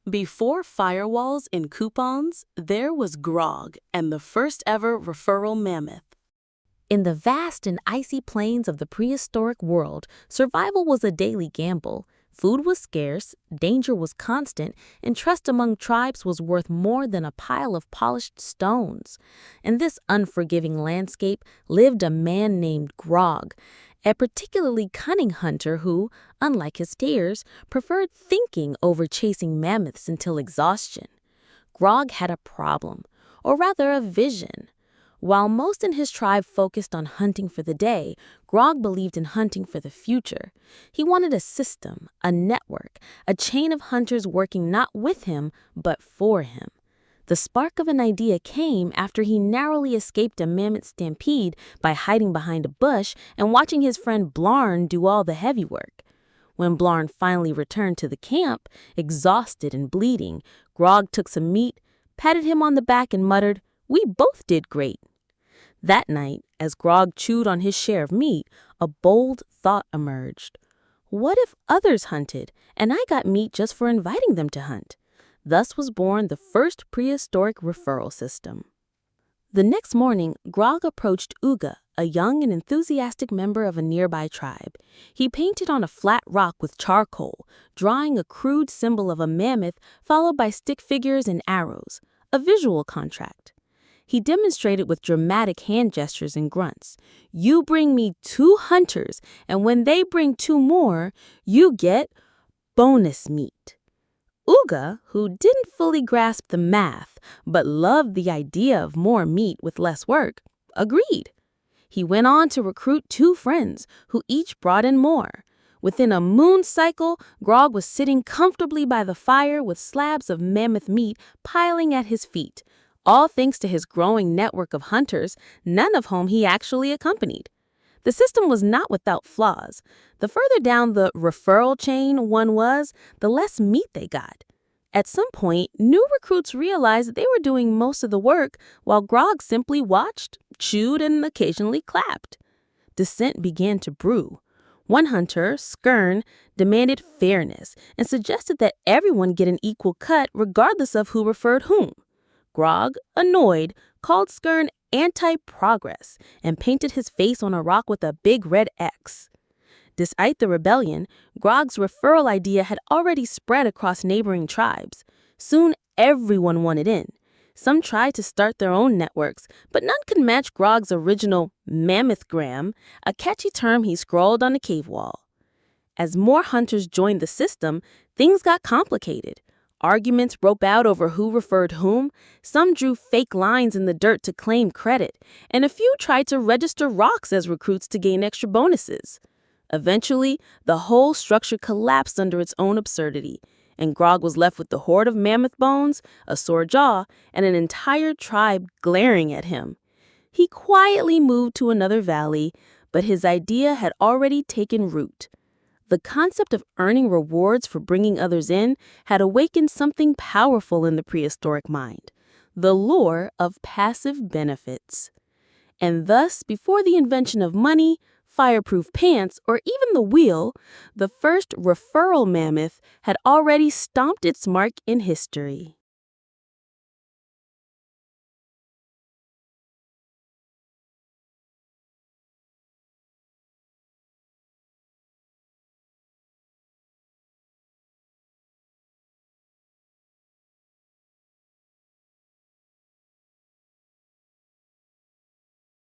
Before firewalls and coupons, there was grog and the first ever referral mammoth. In the vast and icy plains of the prehistoric world, survival was a daily gamble. Food was scarce, danger was constant, and trust among tribes was worth more than a pile of polished stones. In this unforgiving landscape lived a man named Grog, a particularly cunning hunter who, unlike his peers, preferred thinking over chasing mammoths until exhaustion. Grog had a problem, or rather a vision. While most in his tribe focused on hunting for the day, Grog believed in hunting for the future. He wanted a system, a network, a chain of hunters working not with him, but for him. The spark of an idea came after he narrowly escaped a mammoth stampede by hiding behind a bush and watching his friend Blarn do all the heavy work. When Blarn finally returned to the camp, exhausted and bleeding, Grog took some meat, patted him on the back and muttered, "We both did great." That night, as Grog chewed on his share of meat, a bold thought emerged. What if others hunted, and I got meat just for inviting them to hunt? Thus was born the first prehistoric referral system. The next morning, Grog approached Uga, a young and enthusiastic member of a nearby tribe. He painted on a flat rock with charcoal, drawing a crude symbol of a mammoth followed by stick figures and arrows, a visual contract. He demonstrated with dramatic hand gestures and grunts. "You bring me 2 hunters, and when they bring 2 more, you get bonus meat." Uga, who didn't fully grasp the math, but loved the idea of more meat with less work, agreed. He went on to recruit 2 friends, who each brought in more. Within a moon cycle, Grog was sitting comfortably by the fire with slabs of mammoth meat piling at his feet, all thanks to his growing network of hunters, none of whom he actually accompanied. The system was not without flaws. The further down the referral chain one was, the less meat they got. At some point, new recruits realized that they were doing most of the work while Grog simply watched, chewed, and occasionally clapped. Dissent began to brew. One hunter, Skern, demanded fairness and suggested that everyone get an equal cut regardless of who referred whom. Grog, annoyed, called Skern anti-progress and painted his face on a rock with a big red X. Despite the rebellion, Grog's referral idea had already spread across neighboring tribes. Soon everyone wanted in. Some tried to start their own networks, but none could match Grog's original mammothgram, a catchy term he scrawled on a cave wall. As more hunters joined the system, things got complicated. Arguments broke out over who referred whom. Some drew fake lines in the dirt to claim credit, and a few tried to register rocks as recruits to gain extra bonuses. Eventually, the whole structure collapsed under its own absurdity, and Grog was left with the hoard of mammoth bones, a sore jaw, and an entire tribe glaring at him. He quietly moved to another valley, but his idea had already taken root. The concept of earning rewards for bringing others in had awakened something powerful in the prehistoric mind, the lure of passive benefits. And thus, before the invention of money, fireproof pants, or even the wheel, the first referral mammoth had already stomped its mark in history.